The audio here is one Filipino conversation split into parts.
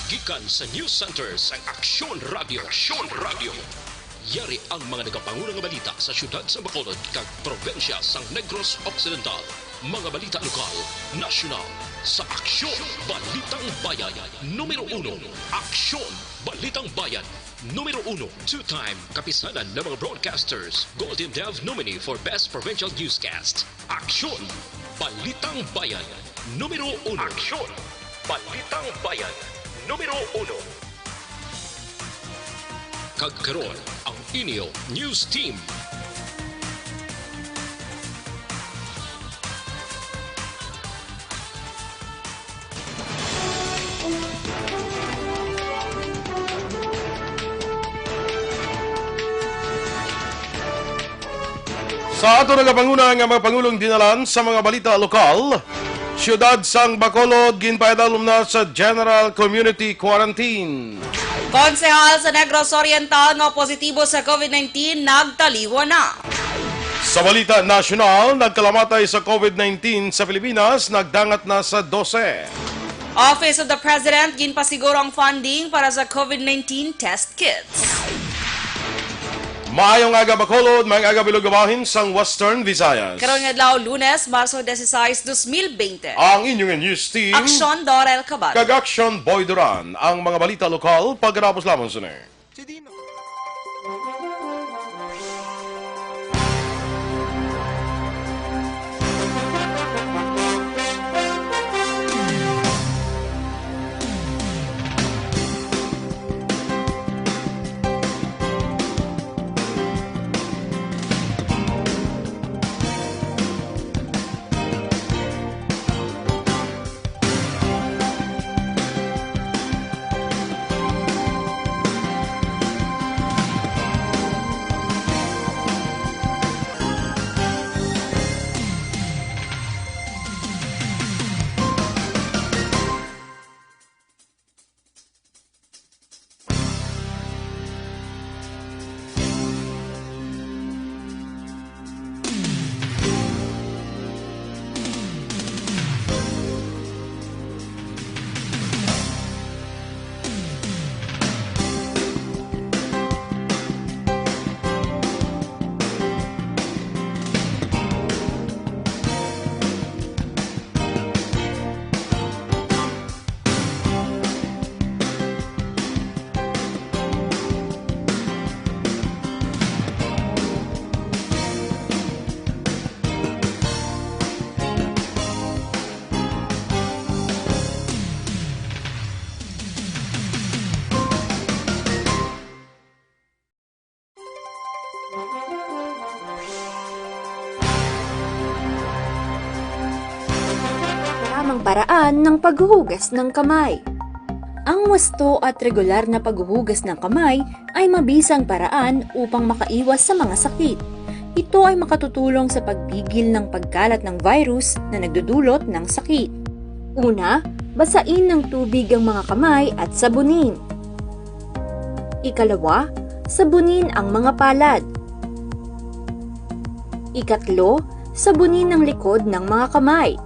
gikan sa news center sa Aksyon Radio. Aksyon Radio. Yari ang mga nagapangunang balita sa syudad sa Bacolod kag probensya sa Negros Occidental. Mga balita lokal, nasyonal, sa Aksyon Balitang Bayan. Numero 1, Aksyon Balitang Bayan. Numero 1, two-time kapisanan ng mga broadcasters, Golden Dove nominee for Best Provincial Newscast. Aksyon Balitang Bayan. Numero 1. Aksyon Balitang Bayan. Numero 1. Kagkaroon ang inyo news team. Sa ato nagapanguna nga mga Pangulong dinalan sa mga balita lokal, siyudad sang Bacolod ginpaidalom na sa General Community Quarantine. Konsehal sa Negros Oriental nga positibo sa COVID-19 nagtaliwa na. Sa balita nasyonal, nagkalamatay sa COVID-19 sa Pilipinas, nagdangat na sa 12. Office of the President ginpasiguro ang funding para sa COVID-19 test kits. Maayong aga Bacolod, maayong aga Bilugabahin sang Western Visayas. Karon nga adlaw Lunes, Marso 16, 2020. Ang inyong news team, Aksyon Dorel Cabatu. kag Aksyon Boy Duran, ang mga balita lokal pagkatapos lamang sa tamang paraan ng paghuhugas ng kamay. Ang wasto at regular na paghuhugas ng kamay ay mabisang paraan upang makaiwas sa mga sakit. Ito ay makatutulong sa pagpigil ng pagkalat ng virus na nagdudulot ng sakit. Una, basain ng tubig ang mga kamay at sabunin. Ikalawa, sabunin ang mga palad. Ikatlo, sabunin ang likod ng mga kamay.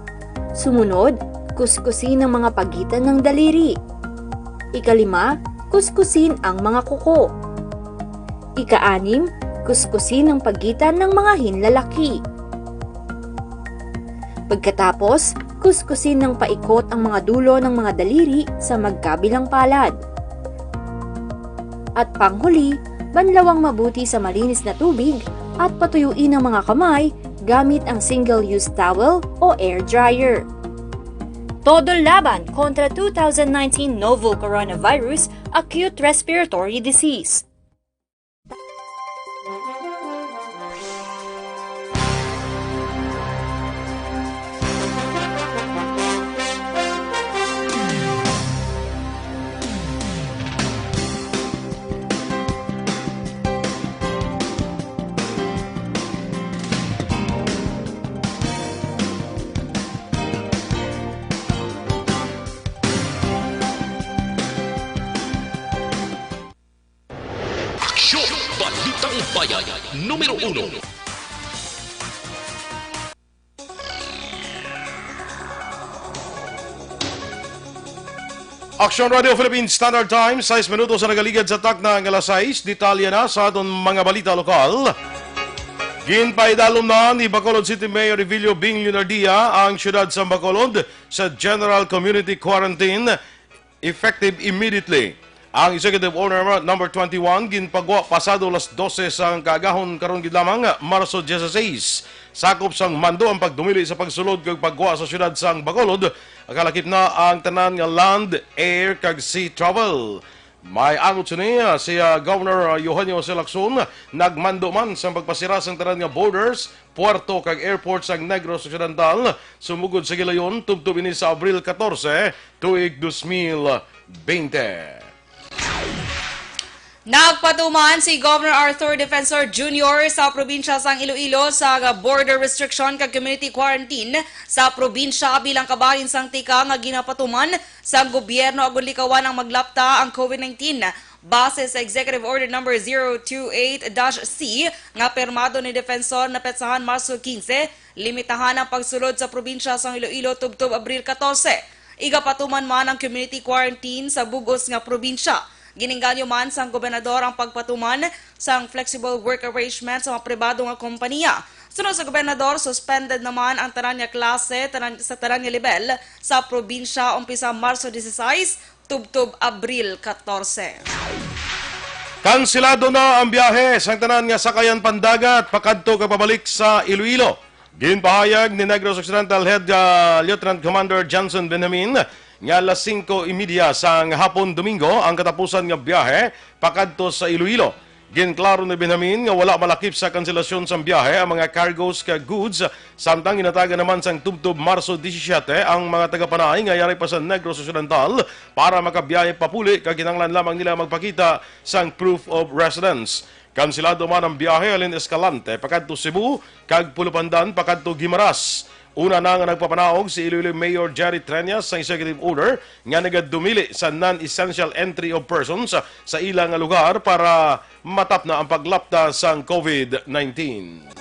Sumunod, kuskusin ang mga pagitan ng daliri. Ikalima, kuskusin ang mga kuko. Ika-anim, kuskusin ang pagitan ng mga hinlalaki. Pagkatapos, kuskusin ng paikot ang mga dulo ng mga daliri sa magkabilang palad. At panghuli, banlawang mabuti sa malinis na tubig at patuyuin ang mga kamay gamit ang single-use towel o air dryer. Todo laban kontra 2019 novel coronavirus acute respiratory disease. Balitang Bayan, Numero 1. Aksyon Radio Philippines Standard Time, 6 minutos sa nagaligad sa takna ng alas 6. Detalye na sa aton mga balita lokal. Ginpaidalom na ni Bacolod City Mayor Evilio Bing Lunardia ang siyudad sa Bacolod sa General Community Quarantine effective immediately. Ang Executive Order number 21 ginpagwa pasado las 12 sang kaagahon karon gid lamang Marso 16. Sakop sang mando ang pagdumili sa pagsulod kag pagwa sa siyudad sang Bacolod. Kalakip na ang tanan nga land, air kag sea travel. May angot niya si Governor Eugenio Aksyon nagmando man sa pagpasira sang tanan nga borders, puerto kag airport sang Negros Occidental sumugod sa gilayon tubtob ini sa Abril 14 tuig 2020. Nagpatuman si Governor Arthur Defensor Jr. sa probinsya sang Iloilo sa border restriction kag community quarantine sa probinsya bilang kabahin sang tika nga ginapatuman sa gobyerno agud likawan ang maglapta ang COVID-19. Base sa Executive Order number 028-C nga permado ni Defensor na petsahan Marso 15, limitahan ang pagsulod sa probinsya sang Iloilo tubtob Abril 14. Igapatuman man ang community quarantine sa bugos nga probinsya. Gininganyo man sang gobernador ang pagpatuman sang flexible work arrangement sa mga pribado nga kompanya. Sunod sa gobernador, suspended naman ang tanan nga klase sa tanan nga level sa probinsya umpisa Marso 16 tubtob Abril 14. Kansilado na ang biyahe sang tanan nga sakayan pandagat pakadto kag pabalik sa Iloilo. Ginpahayag ni Negros Occidental Head Lieutenant Commander Johnson Benjamin nga alas 5:30 sang hapon Domingo ang katapusan nga biyahe pakadto sa Iloilo. Ginklaro ni Benjamin nga wala malakip sa kanselasyon sang biyahe ang mga cargos ka goods samtang ginatagan naman sang tubtob Marso 17 ang mga tagapanay nga yari pa sa Negros Occidental para makabiyahe papuli kag kinahanglan lamang nila magpakita sang proof of residence. Kansilado man ang biyahe alin Escalante pakadto Cebu kag Pulupandan pakadto Guimaras. Una na nga nagpapanaog si Iloilo Mayor Jerry Treñas sa executive order nga nagadumili sa non-essential entry of persons sa ilang lugar para matap na ang paglapta sa COVID-19.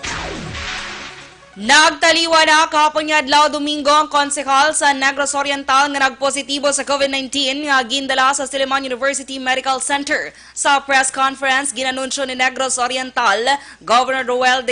Nagtaliwa na kahapon nga adlaw Domingo ang konsekal sa Negros Oriental nga nagpositibo sa COVID-19 nga gindala sa Silliman University Medical Center. Sa press conference, ginanunsyo ni Negros Oriental, Governor Dorel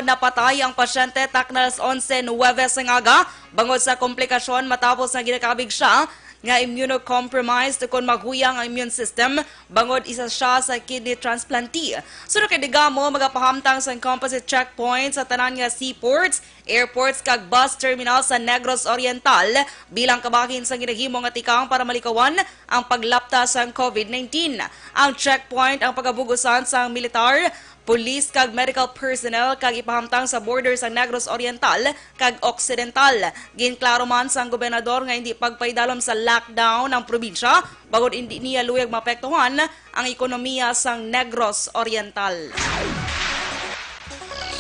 na patay ang pasyente taknas 11 Nueves ng aga bangod sa komplikasyon matapos na ginakabig siya nga immunocompromised kung maghuyang ang immune system bangod isa siya sa kidney transplantee. Sunod kay Digamo magapahamtang sa composite checkpoint sa tanan nga seaports, airports kag bus terminal sa Negros Oriental bilang kabahin sa ginahimo nga tikang para malikawan ang paglapta sa COVID-19. Ang checkpoint ang pagabugusan sa militar, police kag medical personnel kag ipahamtang sa border sa Negros Oriental kag Occidental. Ginklaro man sang gobernador nga hindi pagpaidalom sa lockdown ang probinsya bagod hindi niya luyag mapektuhan ang ekonomiya sang Negros Oriental.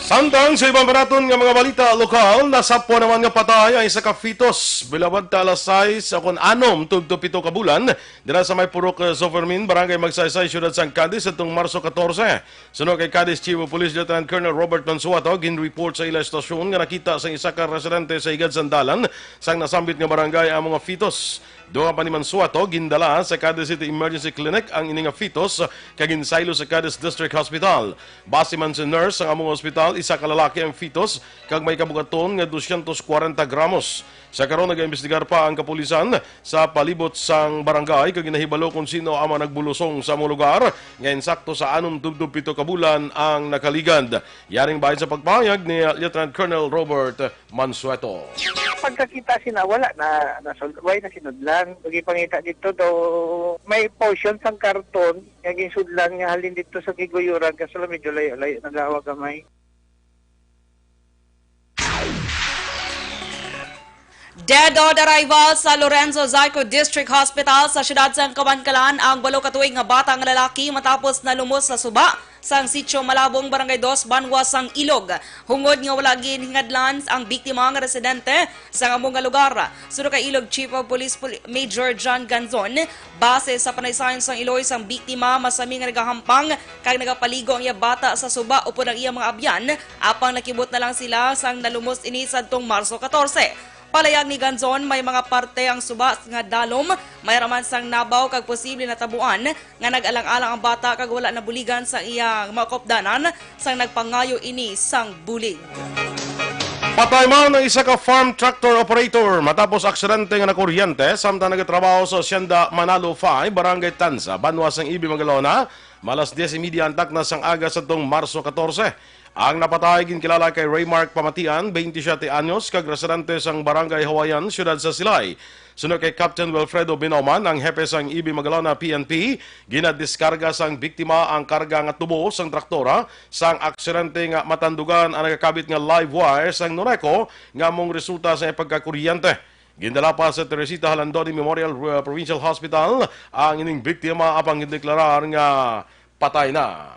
Samtang sa ibang banaton nga mga balita lokal, nasapo naman nga patay ang isa ka fetus. Bilawad ta alas 6 akon 6 tubto 7 ka bulan dira sa may Purok Sofermin, barangay Magsaysay, siyudad sang Cadiz atong Marso 14. Sunod kay Cadiz Chief of Police Lieutenant Colonel Robert Mansuato gin-report sa ila estasyon nga nakita sa isa ka residente sa Higad Sandalan sang nasambit nga barangay ang mga fetus. Doon pa ni Mansuato gindala sa Cadiz City Emergency Clinic ang ining fetus kag ginsaylo sa Cadiz District Hospital. Base man sa nurse ang among ospital, isa ka lalaki ang fetus kag may kabugaton nga 240 gramos. Sa karon nag-imbestigar pa ang kapulisan sa palibot sang barangay kag ginahibalo kung sino ang nagbulusong sa among lugar nga insakto sa 6-7 ka bulan ang nakaligad. Yaring bahin sa pagpahayag ni Lieutenant Colonel Robert Mansueto. Pagkakita sinawala na way na sinudlan. Pagipangita dito daw may portion sang karton nga ginsudlan nga halin dito sa Giguyuran kasi medyo layo-layo nagawa gamay. Dead on arrival sa Lorenzo Zyco District Hospital sa siyudad sang Kabankalan ang 8 ka tuig nga bata nga lalaki matapos na lumos sa suba sang Sitio Malabong Barangay 2 Banwa sang Ilog. Hungod nga wala ginhingadlan ang biktima nga residente sa among nga lugar. Sunod kay Ilog Chief of Police Major John Ganzon, base sa panaysayon sang Iloy sang biktima masami nga nagahampang kag nagapaligo ang iya bata sa suba upod ang iya mga abyan apang nakibot na lang sila sang nalumos ini sadtong Marso 14. Palayag ni Ganzon, may mga parte ang subas nga dalom, may raman sang nabaw kag posible na tabuan nga nag-alang-alang ang bata kag wala na buligan sa iyang makopdanan sang nagpangayo ini sang bulig. Patay man ng isa ka farm tractor operator matapos aksidente nga nakuryente samtang nagatrabaho sa Hacienda Manalo 5, Barangay Tanza, Banwas ng Ibi, Magalona, malas 10:30 antak na sang aga sa tong Marso 14. Ang napatay ginkilala kay Raymark Pamatian, 27 anyos, kag residente sang Barangay Hawayan, siyudad sa Silay. Sunod kay Captain Wilfredo Binoman, ang hepe sang Ibi Magalona PNP, ginadiskarga sang biktima ang karga nga tubo sang traktora sang aksidente nga matandugan ang nagakabit nga live wire sang Numero nga mong resulta sa pagkakuryente. Gindala pa sa Teresita Halandoni Memorial Provincial Hospital ang ining biktima apang gideklarar nga patay na.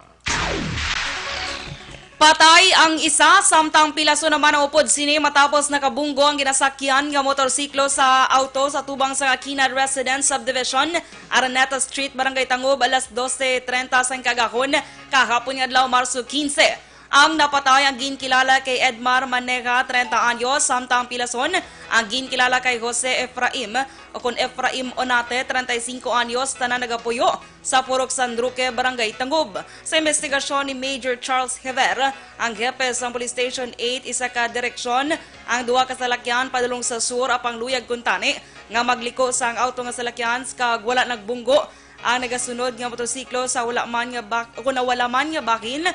Patay ang isa, samtang pilaso naman ang upod sini matapos nakabunggo ang ginasakyan nga motorsiklo sa auto sa tubang sa Kinad Residence Subdivision, Araneta Street, Barangay Tangob, alas 12:30 sang kagahon, kahapon nga adlaw Marso 15. Ang napatay ang ginkilala kay Edmar Manega, 30 anyos, samtang pilason ang ginkilala kay Jose Efraim o kung Efraim Onate, 35 anyos, tanan nagapuyo sa Purok San Roque, Barangay Tangob. Sa investigasyon ni Major Charles Hever, ang hepe sa Police Station 8, isa ka direksyon, ang duha ka salakyan padulong sa sur apang luyag kuntani nga magliko sa ang auto nga salakyan kag wala nagbunggo ang nagasunod nga motorsiklo sa wala man nga bakin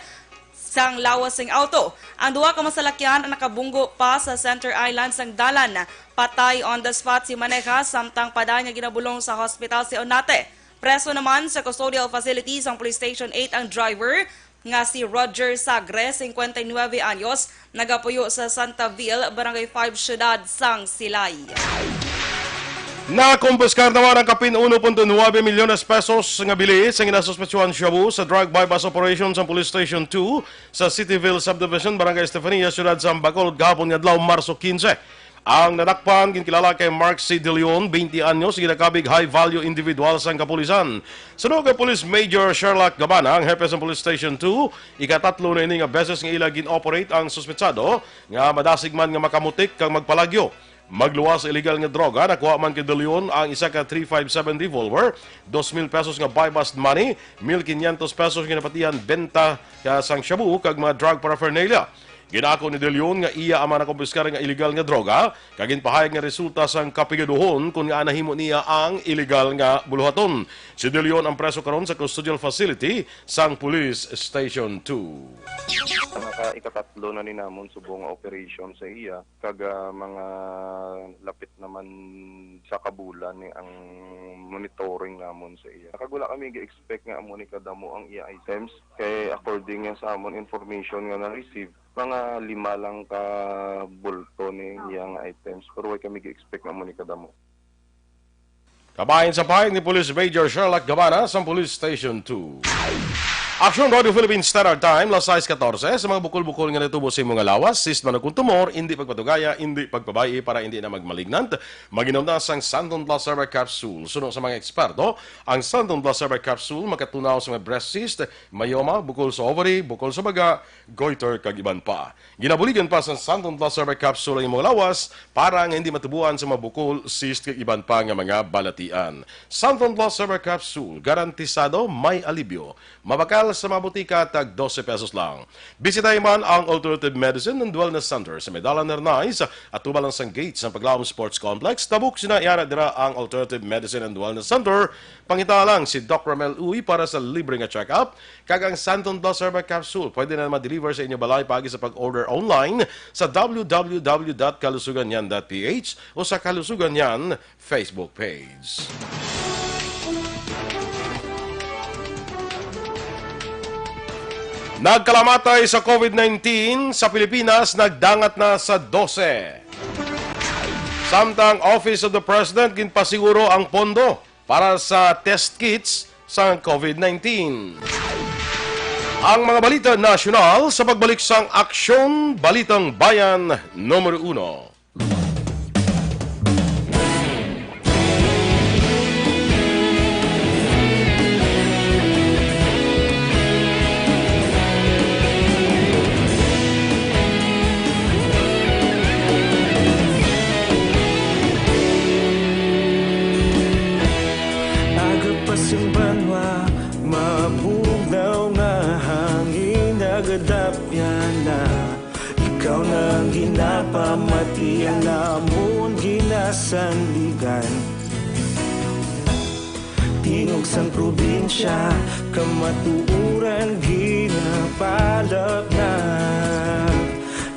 sang lawas ng auto. Ang duha ka masalakyan ang nakabunggo pa sa Center Island sang dalan. Patay on the spot si Maneja, samtang paday nga ginabulong sa hospital si Onate. Preso naman sa custodial facilities ang Police Station 8 ang driver nga si Roger Sagre, 59 anyos, nagapuyo sa Santa Ville, Barangay 5, Siyudad sang Silay. Nakumpiskar naman ang kapin 1.9 milyones pesos nga bilis ang inasuspetsyohan shabu sa drug bypass operation sa Police Station 2 sa Cityville Subdivision, Barangay Estefania, Siyudad sa Bacolod, gahapon nga adlaw Marso 15. Ang nadakpan ginkilala kay Mark C. De Leon, 20 anyos, ginakabig high-value individual sa kapulisan. Sunod kay Police Major Sherlock Gabana, ang hepe sa Police Station 2, ikatatlo na ini nga beses nga ila gin-operate ang suspetsado nga madasig man nga makamutik kang magpalagyo. Magluwas sa illegal nga droga, nakuha man kay De Leon ang isa ka 357 revolver, 2,000 pesos nga buy-bust money, 1,500 pesos nga napatihan benta sang shabu kag mga drug paraphernalia. Ginako ni De Leon nga iya ang mga nakumpiskar nga illegal nga droga, kag ginpahayag nga resulta sang kapigaduhon kung nga nahimo niya ang illegal nga buluhaton. Si De Leon ang preso karon sa custodial facility sang Police Station 2. Ikatatlo na ni namon subong operation sa iya kag mga lapit naman sa kabulan ni ang monitoring namon sa iya. Kagula kami gi-expect nga amo ni kadamo ang iya items kay according nga sa amon information nga na-receive mga 5 lang ka bulto ni iyang items pero way kami gi-expect nga amo ni kadamo. Kabahin sa pahig ni Police Major Sherlock Gabana sa Police Station 2. Aksyon Radio Philippines Standard Time, las 6:14. Sa mga bukol-bukol nga natubo sa mga lawas, sis man kung tumor, hindi pagpatugaya, hindi pagpabayi para hindi na magmalignant. Maginom na ang Santon Plus Server Capsule. Sunod sa mga eksperto, ang Santon Plus Server Capsule makatunaw sa mga breast cyst, myoma, bukol sa ovary, bukol sa baga, goiter, kag iban pa. Ginabuligan pa sa Santon Plus Server Capsule ang mga lawas para nga hindi matubuan sa mga bukol, cyst, kag iban pa nga mga balatian. Santon Plus Server Capsule, garantisado may alibyo. Mabakal sa mabutika tag 12 pesos lang. Bisitahin man ang Alternative Medicine and Wellness Center sa Medalla Nernais at tubalang sang gates ng Paglaom Sports Complex. Tabuk sinayara dira ang Alternative Medicine and Wellness Center. Pangita lang si Doc Ramel Uy para sa libre nga check-up. Kagang Santon Plus Server Capsule pwede na ma-deliver sa inyo balay pagi sa pag-order online sa www.kalusuganyan.ph o sa Kalusuganyan Facebook page. Nagkalamatay sa COVID-19 sa Pilipinas, nagdangat na sa 12. Samtang Office of the President ginpasiguro ang pondo para sa test kits sa COVID-19. Ang mga balita nasyonal sa pagbalik sang Aksyon, Balitang Bayan, Numero 1. sanligan. Tingog sang probinsya, kamatuuran ginapalap na.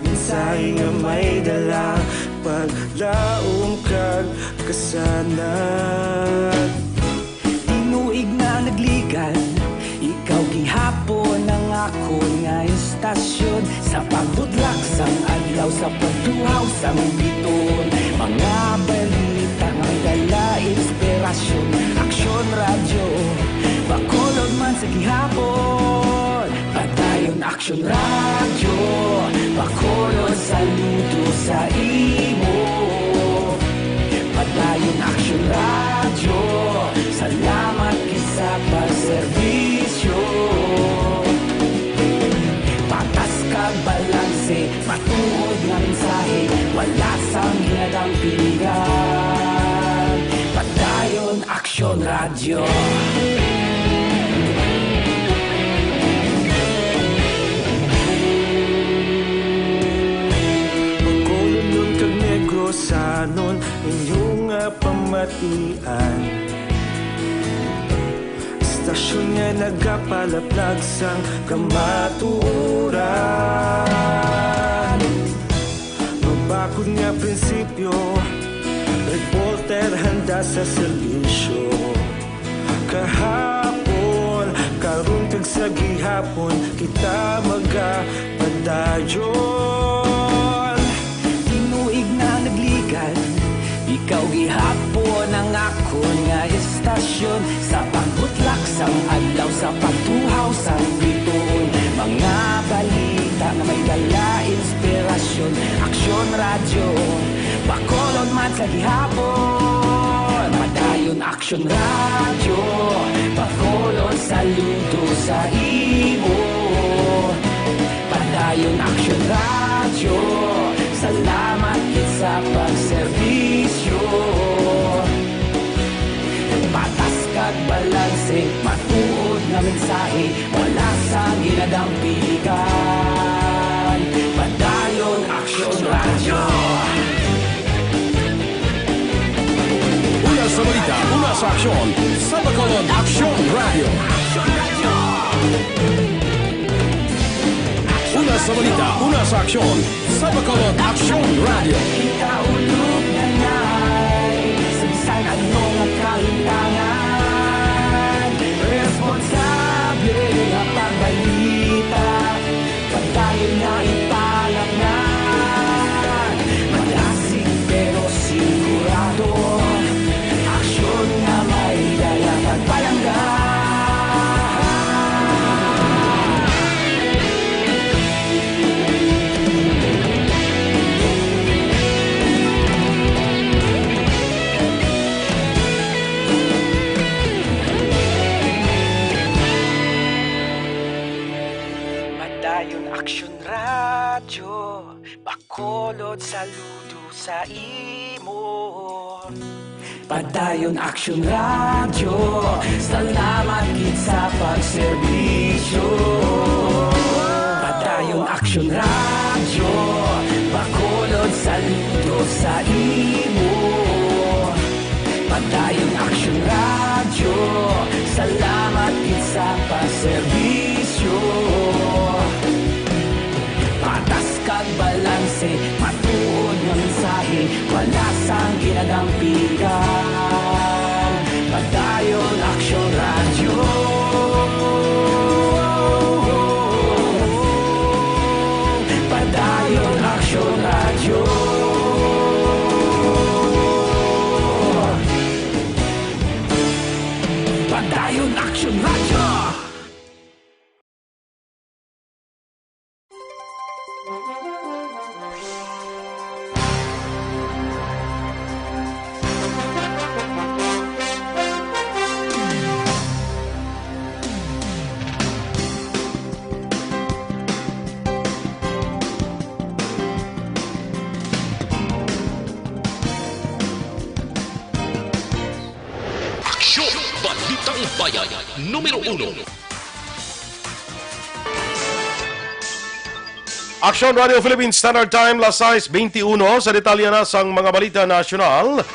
Minsay nga may dala, paglaom kag kasanag. Tinuig na nagligan, ikaw gihapon ang ako nga istasyon. Sa pagbudlak sang adlaw, sa pagduhaw sang biton. Mga balita nga dala inspirasyon. Aksyon radyo, bakolod man sa gihapon. Padayon aksyon radyo, bakolod saludo sa imo. Padayon aksyon radyo, salamat kisa pagserbisyo. Patas kag balanse, matuod nga mensahe, wala sang hinadang pilihan. Padayon aksyon radyo. Pagkolon kag negrosanon, inyong pamatian. Istasyon nga nagapalaplag sang kamatuuran. Magbakod nga prinsipyo, reporter handa sa serbisyo. Kahapon, karong kag sa gihapon, kita magapadayon. Tinuig na nagligan, ikaw gihapon ang ako nga istasyon. Sa pagbutlak sang adlaw, sa pagtuhaw sang biton. Mga balita na may dala inspirasyon. Aksyon radyo, bakolod man sa gihapon. Padayon aksyon radyo, bakolod saludo sa imo. Padayon aksyon radyo, salamat sa pagserbisyo. Patas kag balanse, matuod nga mensahe, wala sang ginadang pilihan. Padayon aksyon radyo. Una sa balita, una sa aksyon, sa bakolod Aksyon Radio. Una sa balita, una sa aksyon, sa bakolod Aksyon Radio. Ikaulog na na'y sabisan ano nga kahintangan. Responsable nga pagbalita, pagdayon nga ipalangnan. Malasig pero sigurado, aksyon nga may dala pagpalanggan. Padayon aksyon radyo, bakolod saludo sa imo. Padayon aksyon radyo, salamat gid sa pagserbisyo. Padayon aksyon radyo, bakolod saludo sa imo. Padayon aksyon radyo, salamat gid sa pagserbisyo. Patas kag balanse, matuod nga mensahe, wala sang ginadang pilihan. Padayon aksyon radyo. Padayon aksyon radyo. Padayon aksyon radyo. Aksyon, Balitang Bayan, Numero 1. Aksyon Radio Philippines Standard Time, 6:21 sa detalye na sang mga balita nasyonal.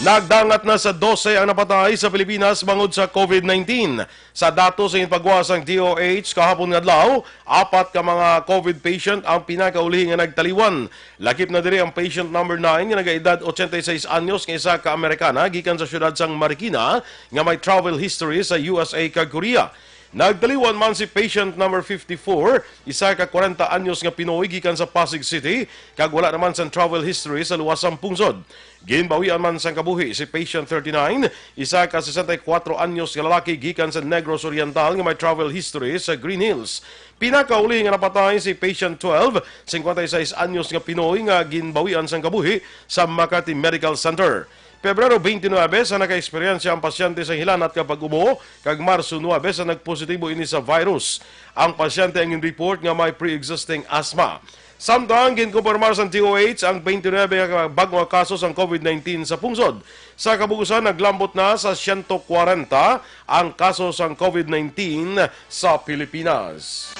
Nagdangat na sa 12 ang napatay sa Pilipinas bangod sa COVID-19. Sa datos sa pagwas ng DOH kahapon ngadlaw, 4 ka mga COVID patient ang pinakauli nga nagtaliwan. Lakip na diri ang patient number 9 nga nagaedad 86 anyos nga isa ka Amerikana gikan sa syudad sang Marikina nga may travel history sa USA kag Korea. Nagtaliwan man si patient number 54, isa ka 40 anyos nga Pinoy gikan sa Pasig City, kag wala naman sa travel history sa luwasang pungsod. Ginbawian man sang kabuhi si patient 39, isa ka 64 anyos nga lalaki gikan sa Negros Oriental nga may travel history sa Green Hills. Pinakauli nga napatay si patient 12, 56 anyos nga Pinoy nga ginbawian sang kabuhi sa Makati Medical Center. Pebrero 29 sa naka-eksperyensya ang pasyente sa hilanat kapag ubo, kag Marso 9 sa nagpositibo ini sa virus. Ang pasyente ang report nga may pre-existing asthma. Samtang ginkumpirmar sa DOH ang 29 nga bagong kaso sa COVID-19 sa pungsod. Sa kabugusan, naglambot na sa 140 ang kaso sa COVID-19 sa Pilipinas.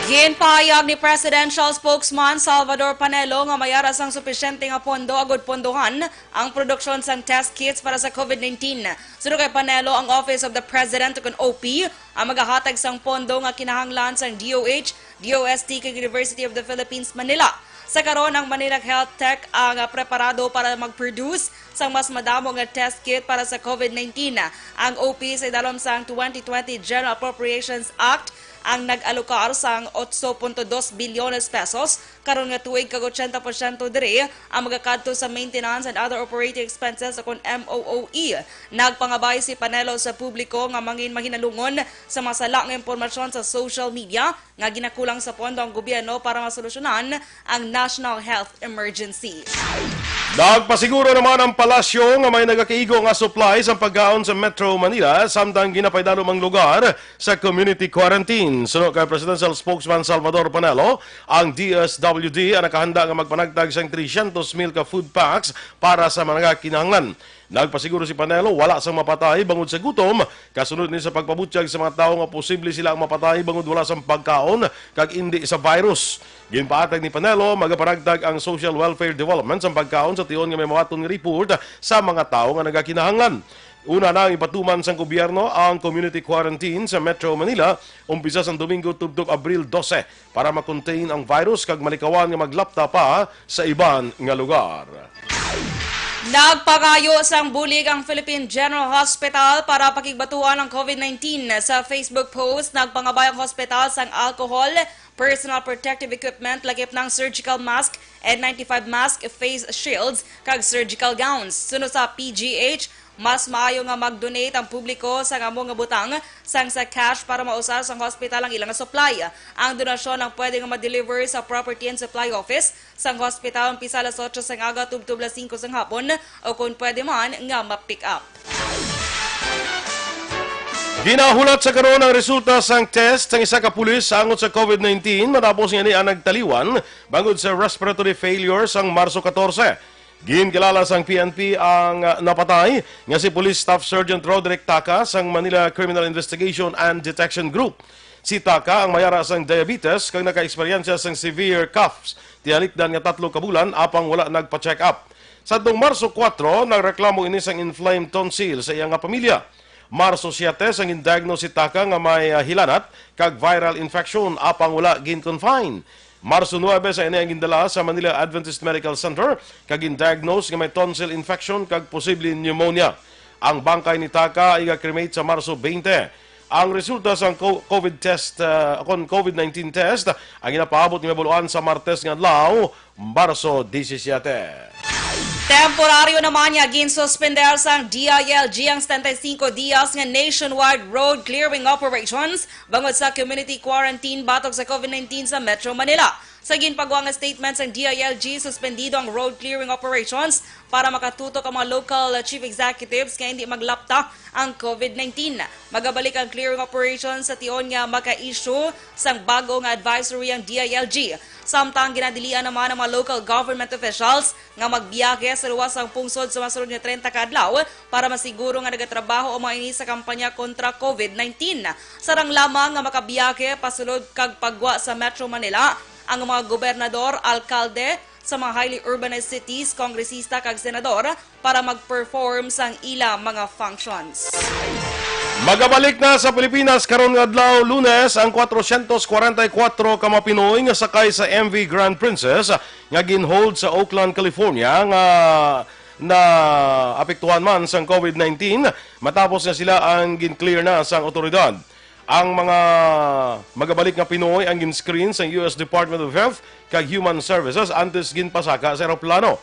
Ginpahayag ni Presidential Spokesman Salvador Panelo nga mayaras ang supisyente nga pondo agud pondohan ang produksyon sang test kits para sa COVID-19. Sunod kay Panelo, ang Office of the President ug OP ang magahatag sang pondo nga kinahanglan sang DOH, DOST kag University of the Philippines Manila. Sa karon, ang Manila Health Tech ang preparado para mag-produce sang mas madamo nga test kit para sa COVID-19. Ang OP sa idalom sang 2020 General Appropriations Act ang nag-alokar sang 8.2 bilyones pesos karon nga tuig kag 80% diri ang magakadto sa maintenance and other operating expenses akon MOOE. Nagpangabay si Panelo sa publiko nga mangin mahinalungon sa masala nga impormasyon sa social media nga ginakulang sa pondo ang gobyerno para masolusyonan ang national health emergency. Nagpasiguro naman ang palasyo nga may nagakaigo nga supplies ang pagkaon sa Metro Manila samtang ginapaydalo mang lugar sa community quarantine. Sunod kay Presidential Spokesman Salvador Panelo, ang DSWD ang nakahanda nga magpanagtag sang 300,000 ka food packs para sa mga kinahanglan. Nagpasiguro si Panelo wala sang mapatay bangod sa gutom, kasunod ni sa pagpabutyag sa mga tao nga posible sila ang mapatay bangod wala sang pagkaon kag indi sa virus. Ginpaatag ni Panelo magapanagtag ang Social Welfare Development sa pagkaon sa tiyon nga may mawaton nga report sa mga tao nga nagakinahanglan. Una na ang ipatuman sang gobyerno ang community quarantine sa Metro Manila umpisa sa Domingo tubtob Abril 12 para makontain ang virus kag malikawan nga maglapta pa sa iban nga lugar. Nagpagayo sang bulig ang Philippine General Hospital para pakigbatuan ang COVID-19. Sa Facebook post, nagpangabay ang hospital sang alcohol, personal protective equipment, lakip ng surgical mask, N95 mask, face shields, kag surgical gowns. Sunod sa PGH, mas maayo nga mag-donate ang publiko sa among nga butang sang sa cash para mausar sang hospital ang ilang supply. Ang donasyon ang pwede nga ma-deliver sa Property and Supply Office sang hospital ang pisa alas 8 sang aga tubtob alas 5 sang hapon o kung pwede man nga ma-pick up. Ginahulat sa karon ang resulta sang test ng isa ka pulis angot sa COVID-19 matapos nga ni ang nagtaliwan bangod sa respiratory failure sang Marso 14. Ginkilala sang PNP ang napatay nga si Police Staff Sergeant Roderick Taka sang Manila Criminal Investigation and Detection Group. Si Taka ang mayara sang diabetes kag naka-eksperyensya sang severe coughs. Tiyalikdan nga 3 ka bulan apang wala nagpa-check up. Sa Marso 4, nagreklamo ini sang inflamed tonsil sa iyang pamilya. Marso 7 sang indiagnose si Taka nga may hilanat kag viral infection apang wala gin-confine. Marso 9 sa ini ang gindala sa Manila Adventist Medical Center kag in-diagnose nga may tonsil infection kag posible pneumonia. Ang bangkay ni Taka ay cremate sa Marso 20. Ang resulta sa COVID-19 test ang ginapaabot ni mabuluan sa Martes nga adlaw, Marso 17. Temporaryo naman niya ginsuspender sang DILG ang 75 dias nga nationwide road clearing operations bangod sa community quarantine batok sa COVID-19 sa Metro Manila. Sa ginpagawa nga statement sang DILG, suspendido ang road clearing operations para makatutok ang mga local chief executives kaya hindi maglapta ang COVID-19. Magabalik ang clearing operations sa tiyon nga maka-issue sang bago nga advisory ang DILG. Samtang ginadilian naman ang mga local government officials nga magbiyahe sa luwas ang pungsod sa masunod nga 30 ka adlaw para masiguro nga nagatrabaho o mga ini sa kampanya kontra COVID-19. Sarang lamang nga makabiyahe pasulod kag pagwa sa Metro Manila ang mga gobernador, alkalde, sa mga highly urbanized cities, kongresista kag senador para mag-perform sang ila mga functions. Magabalik na sa Pilipinas karon nga adlaw Lunes ang 444 ka mga Pinoy nga sakay sa MV Grand Princess nga ginhold sa Oakland, California nga na apektuhan man sa COVID-19 matapos na sila ang gin-clear na sa otoridad. Ang mga magabalik nga Pinoy ang gin-screen sa US Department of Health kag Human Services antes ginpasaka sa eroplano.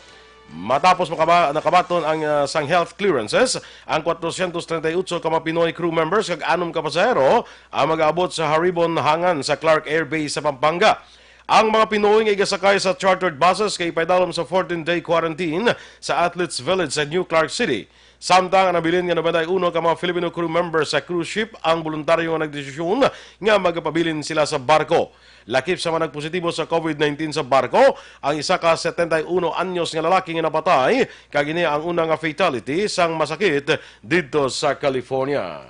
Matapos nakabaton ang sang health clearances, ang 438 ka mga Pinoy crew members kag 6 ka pasahero ang mag-aabot sa Haribon hangan sa Clark Air Base sa Pampanga. Ang mga Pinoy nga igasakay sa chartered buses kay ipaidalom sa 14-day quarantine sa Athletes Village sa New Clark City. Samtang nabilin nga 91 ka mga Filipino crew members sa cruise ship ang voluntaryo nga nagdesisyon nga magpabilin sila sa barko. Lakip sa mga nagpositibo sa COVID-19 sa barko, ang isa ka 71 anyos nga lalaki nga napatay, kagini ang unang nga fatality sang masakit dito sa California.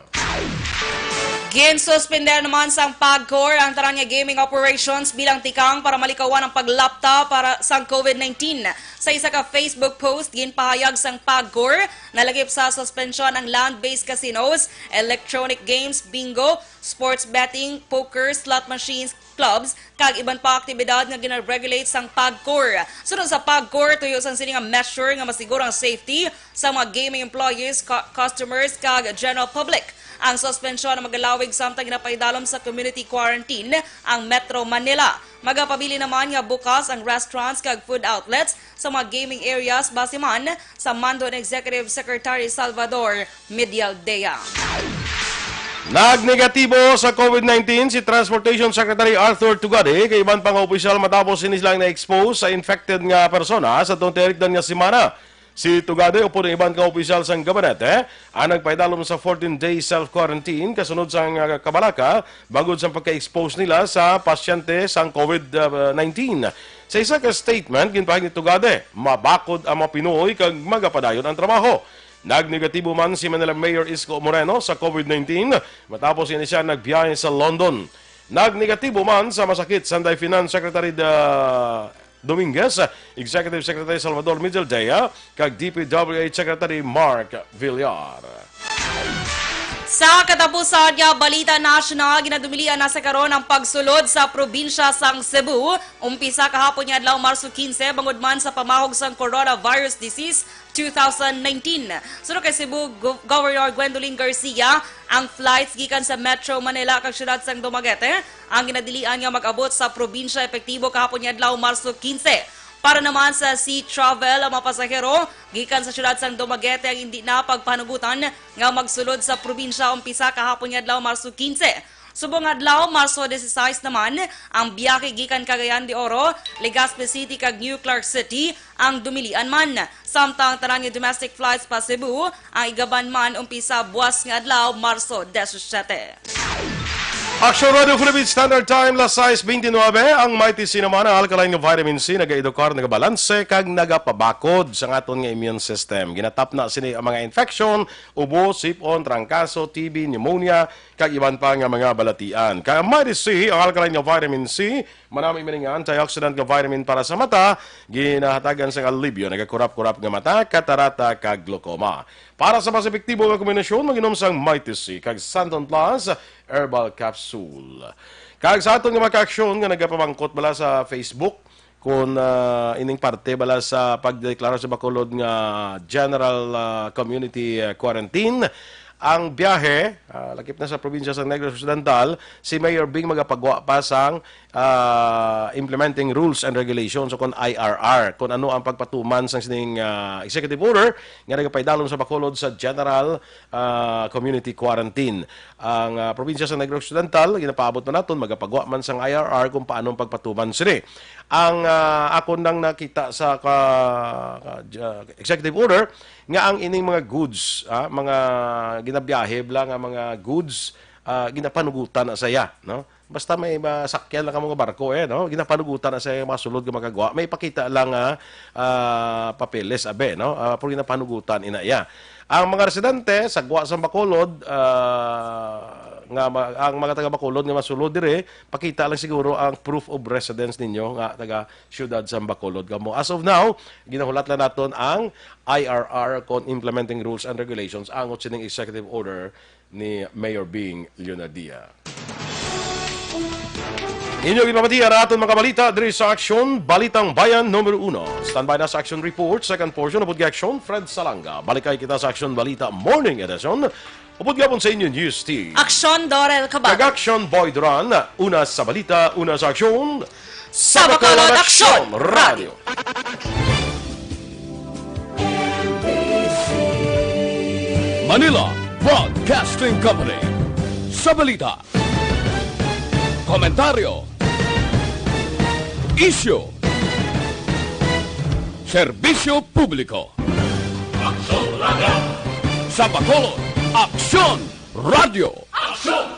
Ginsuspender naman sang PAGCOR ang tarang nga gaming operations bilang tikang para malikawan ang paglapta para sang COVID-19. Sa isa ka Facebook post, ginpahayag sang PAGCOR na lagip sa suspensyon ang land-based casinos, electronic games, bingo, sports betting, poker, slot machines, clubs, kag iban pa aktibidad nga gina-regulate sang PAGCOR. Sunod sa PAGCOR, tuyo sang sini nga measure nga masiguro ang safety sa mga gaming employees, customers, kag general public. Ang suspensyon na magalawig samtang ginapaidalom sa community quarantine ang Metro Manila. Magapabili naman nga bukas ang restaurants kag food outlets sa mga gaming areas base man sa mando ni Executive Secretary Salvador Medialdea. Nagnegatibo sa COVID-19 si Transportation Secretary Arthur Tugade kay iban pang opisyal matapos sinilang na-expose sa infected nga persona sa tunterikdan nga semana. Si Tugade upo ng iban ka opisyal sang gabinete ang nagpaidalom sa 14-day self-quarantine kasunod sa kabalaka bagod sa pagka-expose nila sa pasyente sang COVID-19. Sa isa ka statement, ginpahig ni Tugade, mabakod ang mga Pinoy kag magapadayon ang trabaho. Nagnegatibo man si Manila Mayor Isko Moreno sa COVID-19 matapos siya nagbiyahe sa London. Nagnegatibo man sa masakit Sanday Finance Secretary Dominguez, Executive Secretary Salvador Medialdea, kag DPWH Secretary Mark Villar. Sa katapusan niya, Balita National, ginadumilian na sa karon ang pagsulod sa probinsya sang Cebu. Umpisa kahapon niya adlaw Marso 15, bangod man sa pamahog sang coronavirus disease 2019. Sunod kay Cebu Governor Gwendolyn Garcia, ang flights gikan sa Metro Manila kag syudad sang Dumaguete ang ginadilian nga mag-abot sa probinsya epektibo kahapon niya adlaw Marso 15. Para naman sa sea travel, ang mga pasahero gikan sa syudad sang Dumaguete ang hindi na pagpanugutan nga magsulod sa probinsya umpisa kahapon niya adlaw Marso 15. Subong adlaw Marso 16 naman ang biyahe gikan Cagayan de Oro, Legazpi City kag New Clark City ang dumilian man. Samtang tanang domestic flights pa Cebu ang igaban man umpisa buwas nga adlaw Marso 17. Aksyon Radio Philippines Standard Time, las 6:29. Ang mighty C naman ang alkaline nga vitamin C nagaedukar, nagabalanse, kag nagapabakod sa aton nga immune system. Ginatap na sini ang mga infection, ubo, sipon, trangkaso, TB, pneumonia, kag iban pa nga mga balatian. Kaya mighty C, ang alkaline nga vitamin C, manami man nga antioxidant nga vitamin para sa mata, ginahatagan sa alibyo, nagakurap-kurap nga mata, katarata, kag glaucoma. Para sa mas epektibo nga kombinasyon, mag-inom sang Mighty C kag Santon Plus Herbal Capsule. Kag sa aton nga maka-aksyon nga nagapamangkot bala sa Facebook kung ining parte bala sa pagdeklara sa Bacolod nga General Community Quarantine. Ang biyahe, lakip na sa probinsya sa Negros Occidental, si Mayor Bing magapagwa pa sang implementing rules and regulations o kung IRR, kung ano ang pagpatuman sa sining executive order nga nagapaidalom sa Bacolod sa General Community Quarantine. Ang probinsya sa Negros Occidental, ginapaabot na naton, magapagwa man sang IRR kung paano ang pagpatuman sini. Ang ako nang nakita sa executive order nga ang ining mga goods, mga ginabiyahe bla nga mga goods ginapanugutan na saya, no? Basta may masakyan lang ang mga barko no, ginapanugutan na saya masulod nga magagawa. May pakita lang papeles abe, no? Pero ginapanugutan ina ya. Ang mga residente sa Gwa sa Bacolod ang mga taga Bacolod nga masulod dire, pakita lang siguro ang proof of residence ninyo nga taga siyudad sa Bacolod kamo. As of now, ginahulat lang naton ang IRR kon implementing rules and regulations ang sining executive order ni Mayor Bing Leonadia. Inyo ginamatiya na aton mga balita diri sa Aksyon, Balitang Bayan Numero 1. Standby na sa Action Report, second portion of Aksyon, Fred Salanga. Balikay kita sa Aksyon Balita Morning Edition. Upod gapon sa inyo news team. Aksyon, Dorel, Cabatu. Kag-Aksyon Boy Duran, una sa balita, una sa aksyon. Sa Bacolod, Aksyon Radio. Manila Broadcasting Company. Sa balita. Komentaryo. Issue. Serbisyo publiko. Aksyon Radio. Sa Bacolod, Aksyon Radio. Aksyon!